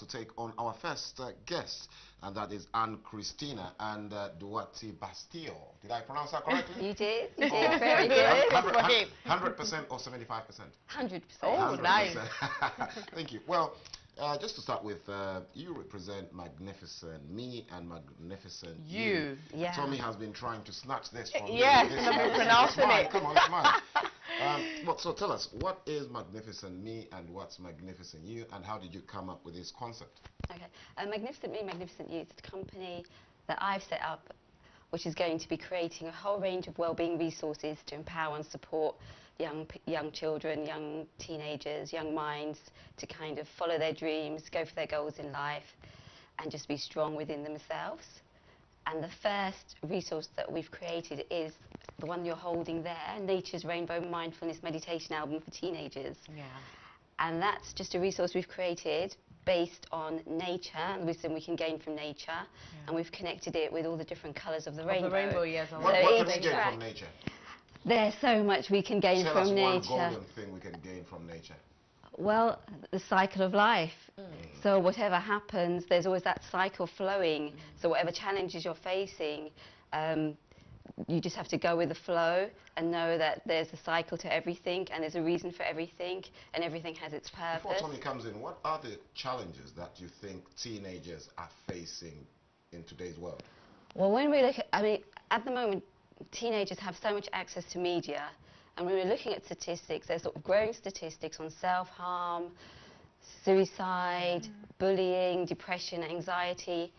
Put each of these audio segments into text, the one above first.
to take on our first guest, and that is Ann-Christina and Dawattie Basdeo. Did I pronounce that correctly? You did. You did. Very good. 100% or 75%? 100%. Oh, nice. Thank you. Well, just to start with, you represent magnificent me and magnificent you. Yeah. Tomi has been trying to snatch this from yes, me. I'm pronouncing it. Come on, it's mine. So tell us, what is magnificent me and what's magnificent you, and how did you come up with this concept? Okay. Magnificent Me, Magnificent You is a company that I've set up, which is going to be creating a whole range of wellbeing resources to empower and support young children, young teenagers, young minds to kind of follow their dreams, go for their goals in life, and just be strong within themselves. And the first resource that we've created is the one you're holding there, Nature's Rainbow Mindfulness Meditation album for teenagers. Yeah. And that's just a resource we've created based on nature and wisdom we can gain from nature, and we've connected it with all the different colours of the rainbow. The rainbow, yes. What can we gain from nature? There's so much we can gain from nature. Tell us one golden thing we can gain from nature. Well, the cycle of life. So whatever happens, there's always that cycle flowing. So whatever challenges you're facing, you just have to go with the flow and know that there's a cycle to everything and there's a reason for everything and everything has its purpose. Before Tomi comes in, what are the challenges that you think teenagers are facing in today's world? Well, when we look at, I mean, at the moment, teenagers have so much access to media, and when we're looking at statistics, there's sort of growing statistics on self-harm, suicide, bullying, depression, anxiety.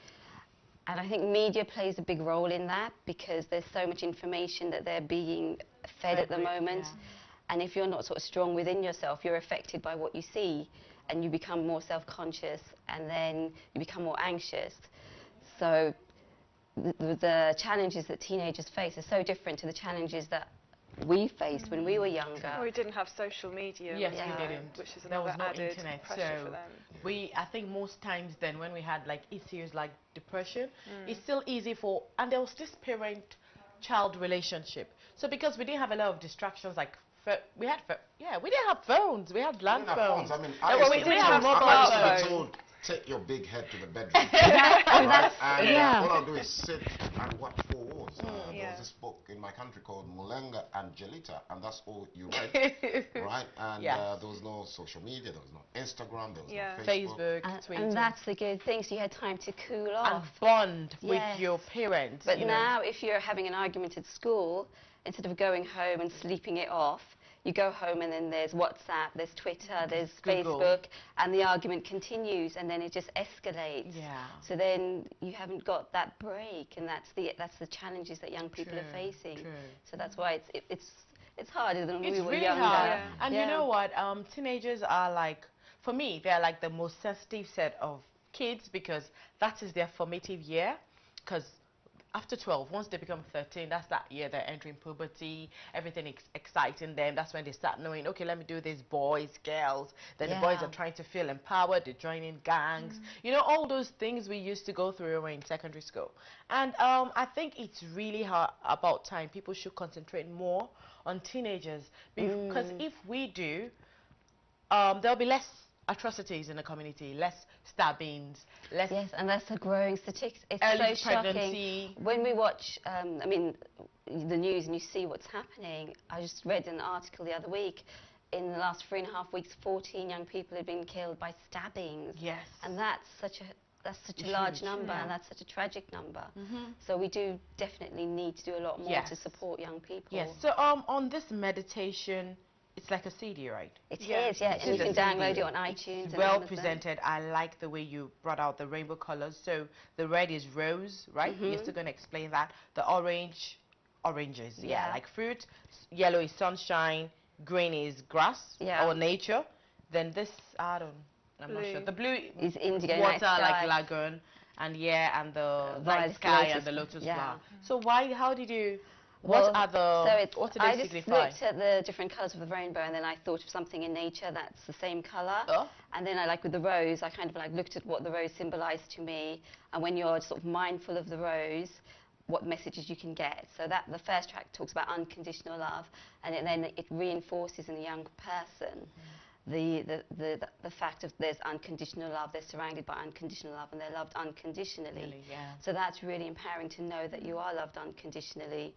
And I think media plays a big role in that because there's so much information that they're being fed at the moment. And if you're not sort of strong within yourself, you're affected by what you see and you become more self-conscious and then you become more anxious. So the challenges that teenagers face are so different to the challenges that we faced when we were younger. Well, we didn't have social media. Yes, we didn't. Which is there was no added internet, pressure so for them. I think most times then when we had like issues like depression, it's still easy for, and there was this parent-child relationship. So because we didn't have a lot of distractions like we didn't have phones. We had land phones. I mean, we didn't have mobile I phones. Take your big head to the bedroom. All I'll do is sit and watch four walls. There was this book in my country called Mulenga Angelita, and that's all you read, right? And there was no social media, there was no Instagram, there was no Facebook, Twitter. And that's the good thing, so you had time to cool off. And bond with your parents. But now, if you're having an argument at school, instead of going home and sleeping it off, you go home and then there's WhatsApp, there's Twitter, there's Google. Facebook, and the argument continues, and then it just escalates. Yeah. So then you haven't got that break, and that's the challenges that young people are facing. True. So that's why it's harder than we were really younger. hard. And you know what? Teenagers are like, for me, they're like the most sensitive set of kids because that is their formative year. Because after 12, once they become 13, that's that year they're entering puberty, everything is exciting them. That's when they start knowing, okay, let me do this, boys, girls. Then the boys are trying to feel empowered, they're joining gangs. You know, all those things we used to go through when we were in secondary school. And I think it's really about time people should concentrate more on teenagers. Because if we do, there'll be less atrocities in the community, less stabbings, less... Yes, and that's a growing statistic. It's early so pregnancy. shocking. When we watch, I mean, the news and you see what's happening, I just read an article the other week, in the last 3.5 weeks, 14 young people have been killed by stabbings. Yes. And that's such a large number, and that's such a tragic number. So we do definitely need to do a lot more to support young people. Yes. So on this meditation, it's like a CD, right? It is, yeah. And you can download it on iTunes. It's well presented. I like the way you brought out the rainbow colors. So the red is rose, right? You're still going to explain that. The oranges, like fruit. Yellow is sunshine. Green is grass or nature. Then this, I'm not sure. The blue is indigo, water, like lagoon. And and the night sky and the lotus flower. So how did you... What do they signify? I just looked at the different colours of the rainbow, and then I thought of something in nature that's the same colour. And then with the rose, I kind of looked at what the rose symbolised to me, and when you're sort of mindful of the rose, what messages you can get. So that the first track talks about unconditional love, and then it reinforces in a young person the fact of there's unconditional love, they're surrounded by unconditional love, and they're loved unconditionally. Really, yeah. So that's really empowering to know that you are loved unconditionally.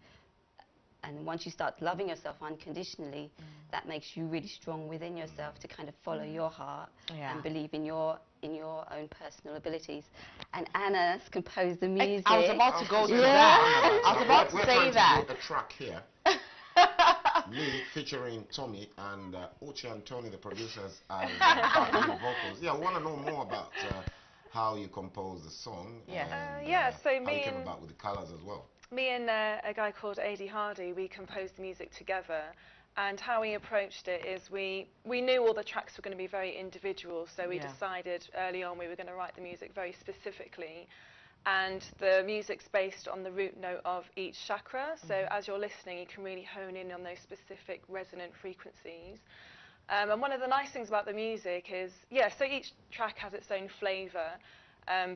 And once you start loving yourself unconditionally, that makes you really strong within yourself to kind of follow your heart and believe in your own personal abilities. And Anna's composed the music. I was about to go to that. I was about to say that. We're trying to do a track here. Me featuring Tomi and Uche and Tony, the producers, and backing vocals. Yeah, I want to know more about how you compose the song. Yeah. And, So how me you came and about with the colours as well. me and a guy called A.D. Hardy, we composed the music together. And how we approached it is we knew all the tracks were going to be very individual, so we decided early on we were going to write the music very specifically. And the music's based on the root note of each chakra, so as you're listening you can really hone in on those specific resonant frequencies. And one of the nice things about the music is, so each track has its own flavour,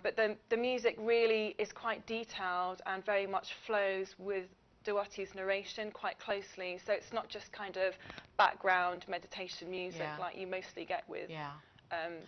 but the music really is quite detailed and very much flows with Dawattie's narration quite closely, so it's not just kind of background meditation music like you mostly get with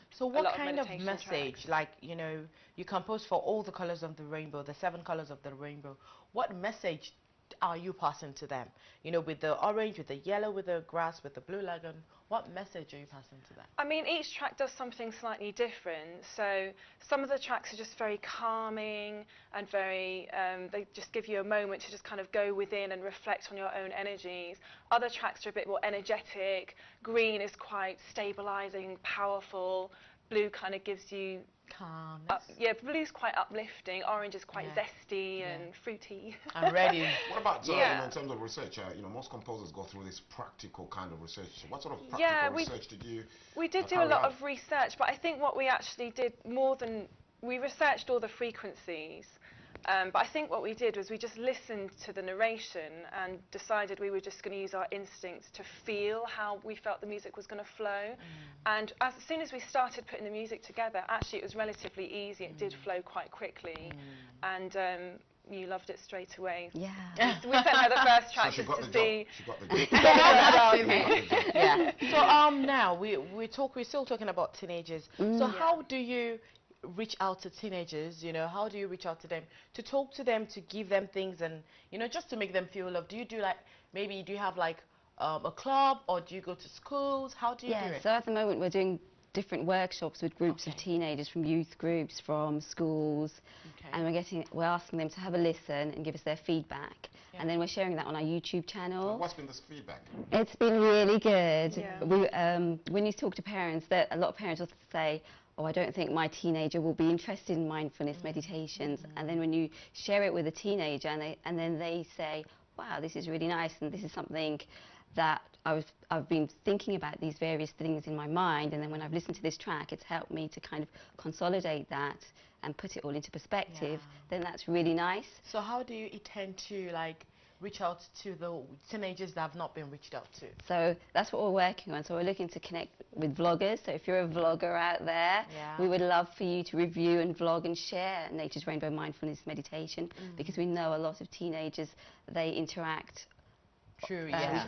so what kind of meditation message, tracks. like, you know, you compose for all the colors of the rainbow, the 7 colors of the rainbow, what message are you passing to them? You know, with the orange, with the yellow, with the grass, with the blue lagoon, what message are you passing to them? I mean, each track does something slightly different. So some of the tracks are just very calming and very, they just give you a moment to just kind of go within and reflect on your own energies. Other tracks are a bit more energetic. Green is quite stabilizing, powerful. Blue kind of gives you calmness. Blue's quite uplifting. Orange is quite zesty and fruity. I'm ready. What about you know, in terms of research? You know, most composers go through this practical kind of research. What sort of practical research did you? We did do a lot of research, but I think what we actually did more than we researched all the frequencies. But I think what we did was we just listened to the narration and decided we were just going to use our instincts to feel how we felt the music was going to flow. And as soon as we started putting the music together, actually it was relatively easy. It did flow quite quickly. And you loved it straight away. Yeah. We sent her the first track just to see. She got the job. So now we're still talking about teenagers. So how do you reach out to teenagers? You know, how do you reach out to them to talk to them, to give them things, and you know, just to make them feel loved? Do you do like, maybe do you have like a club, or do you go to schools? How do you do it? So at the moment we're doing different workshops with groups of teenagers from youth groups, from schools, and we're asking them to have a listen and give us their feedback, and then we're sharing that on our YouTube channel. What's been this feedback? It's been really good. When you talk to parents, a lot of parents will say, oh, I don't think my teenager will be interested in mindfulness meditations. And then when you share it with a teenager and then they say, wow, this is really nice, and this is something that I've been thinking about, these various things in my mind, and then when I've listened to this track, it's helped me to kind of consolidate that and put it all into perspective, then that's really nice. So how do you intend to like reach out to the teenagers that have not been reached out to? So that's what we're working on. So we're looking to connect with vloggers. So if you're a vlogger out there, we would love for you to review and vlog and share Nature's Rainbow Mindfulness Meditation, because we know a lot of teenagers, they interact. True, via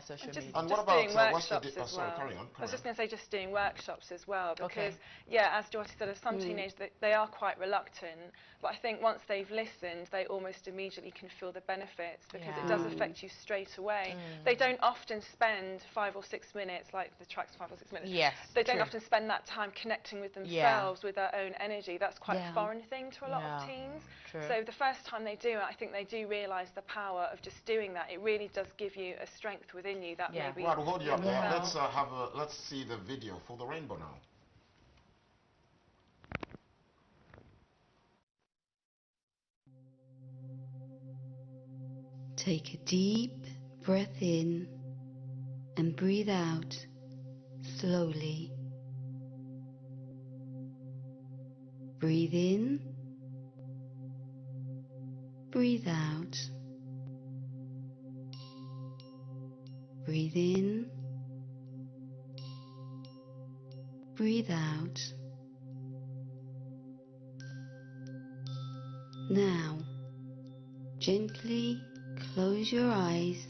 social media. And what about workshops as well? I was just going to say, just doing workshops as well, because as Dawattie said, as some teenagers, they are quite reluctant, but I think once they've listened, they almost immediately can feel the benefits, because it does affect you straight away. They don't often spend 5 or 6 minutes, like the track's 5 or 6 minutes. They don't often spend that time connecting with themselves, with their own energy. That's quite a foreign thing to a lot of teens. So the first time they do it, I think they do realise the power of just doing that. It really does give you a strength within you that maybe. Right, we'll hold you up there. Let's see the video for the rainbow now. Take a deep breath in and breathe out slowly. Breathe in, breathe out. Breathe in, breathe out. Now, gently close your eyes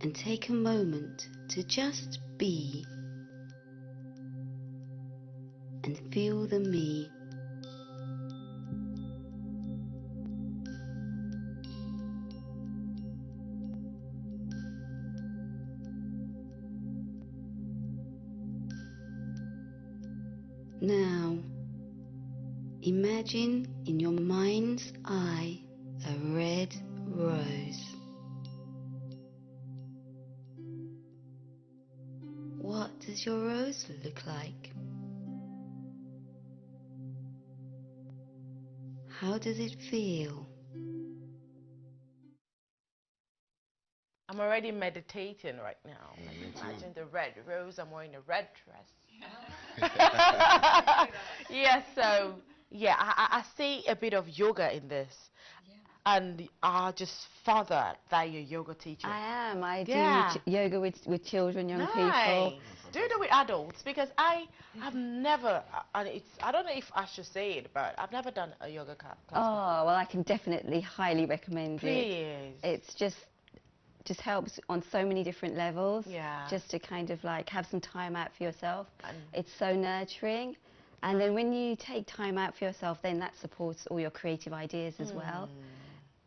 and take a moment to just be and feel the me. Now, imagine in your mind's eye a red rose. What does your rose look like? How does it feel? I'm already meditating right now. Imagine the red rose. I'm wearing a red dress. Yeah, so yeah, I see a bit of yoga in this. And I just found that you're a yoga teacher. I am. I do yoga with children, young people. Do you do it with adults? Because I have never, and I don't know if I should say it, but I've never done a yoga class. Oh, well, I can definitely highly recommend it. Please. It's just helps on so many different levels. Yeah. Just to kind of like have some time out for yourself. It's so nurturing. And then when you take time out for yourself, then that supports all your creative ideas as well.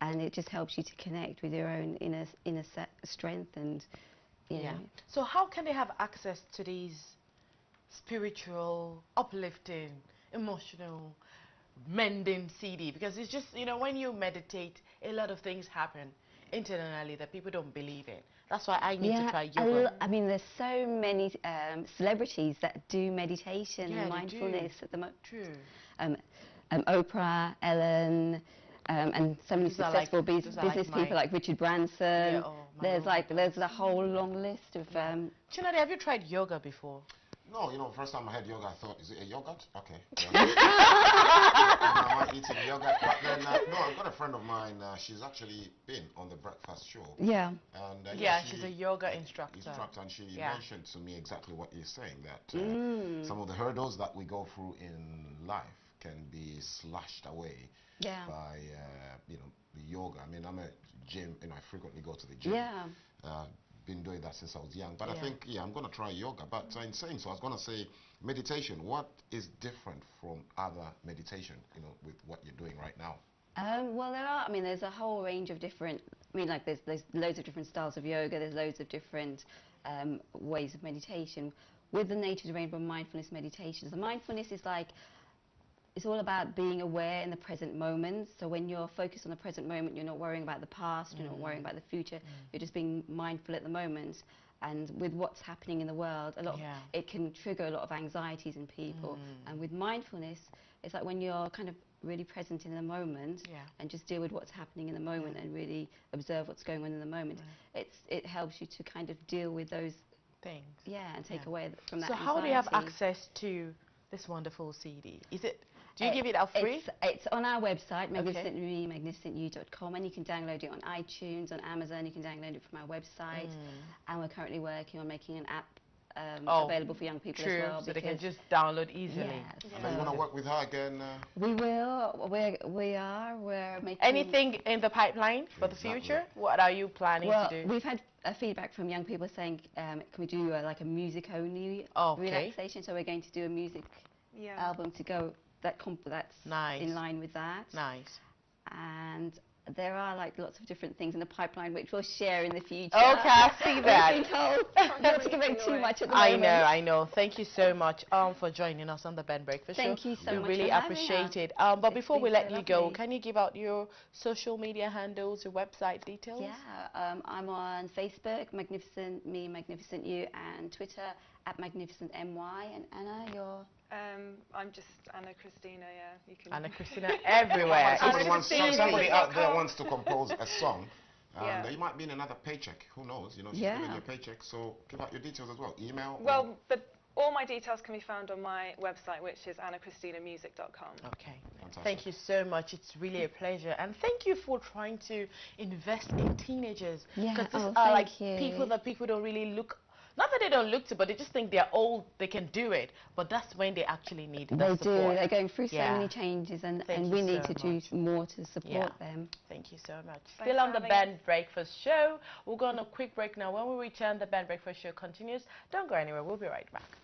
And it just helps you to connect with your own inner strength and, you know. So how can they have access to these spiritual, uplifting, emotional, mending CD? Because it's just, you know, when you meditate, a lot of things happen internally that people don't believe in. That's why I need to try yoga. I mean, there's so many celebrities that do meditation and mindfulness at the moment. True. Oprah, Ellen, and so many successful business people like Richard Branson. There's a whole long list of. Chinode, have you tried yoga before? No, you know, first time I had yoga, I thought, is it a yogurt? Okay. I might eat some yogurt. But then, no, I've got a friend of mine, she's actually been on the breakfast show. Yeah. And, she's a yoga instructor. And she mentioned to me exactly what you're saying, that some of the hurdles that we go through in life can be slashed away by, you know, the yoga. I mean, I'm a gym, and I frequently go to the gym. Yeah. Been doing that since I was young, but I think I'm going to try yoga. But in saying so, I was going to say meditation. What is different from other meditation, you know, with what you're doing right now? Well, there's a whole range of different, like there's loads of different styles of yoga, there's loads of different ways of meditation. With the Natures Rainbow Mindfulness Meditations, the mindfulness is like, it's all about being aware in the present moment. So when you're focused on the present moment, you're not worrying about the past, you're not worrying about the future, you're just being mindful at the moment. And with what's happening in the world, it can trigger a lot of anxieties in people. And with mindfulness, it's like when you're kind of really present in the moment and just deal with what's happening in the moment and really observe what's going on in the moment. It helps you to kind of deal with those things. And take away from that anxiety. So how do you have access to this wonderful CD? Do you give it out free? It's on our website, magnificentyou.com, and you can download it on iTunes, on Amazon. You can download it from our website. And we're currently working on making an app available for young people as well. So they can just download easily. Are you going to work with her again? We will. We're making... Anything in the pipeline for the future? What are you planning to do? We've had feedback from young people saying, can we do like a music-only relaxation? So we're going to do a music album to go... That's in line with that. Nice. And there are like lots of different things in the pipeline which we'll share in the future. Okay, I see that. We've been told not to give away too much at the moment. I know. Thank you so much for joining us on the Ben Breakfast Show. Thank you so much. We really appreciate it. But before we let you go, can you give out your social media handles, your website details? Yeah, I'm on Facebook, Magnificent Me, Magnificent You, and Twitter at Magnificent MY. And Anna, you're... I'm just Ann-Christina, you can... Ann-Christina everywhere. Somebody out there wants to compose a song. You might be in another paycheck. Who knows? You know, she's getting your paycheck. So give out your details as well. Email. Well, all my details can be found on my website, which is anna-christinamusic.com. Okay. Fantastic. Thank you so much. It's really a pleasure. And thank you for trying to invest in teenagers. Because these are like people that people don't really look not that they don't look to, but they just think they're old, they can do it. But that's when they actually need the support. They do. They're going through so many changes, and we need to do more to support them. Thank you so much. Still on the Band Breakfast Show. We'll go on a quick break now. When we return, the Band Breakfast Show continues. Don't go anywhere. We'll be right back.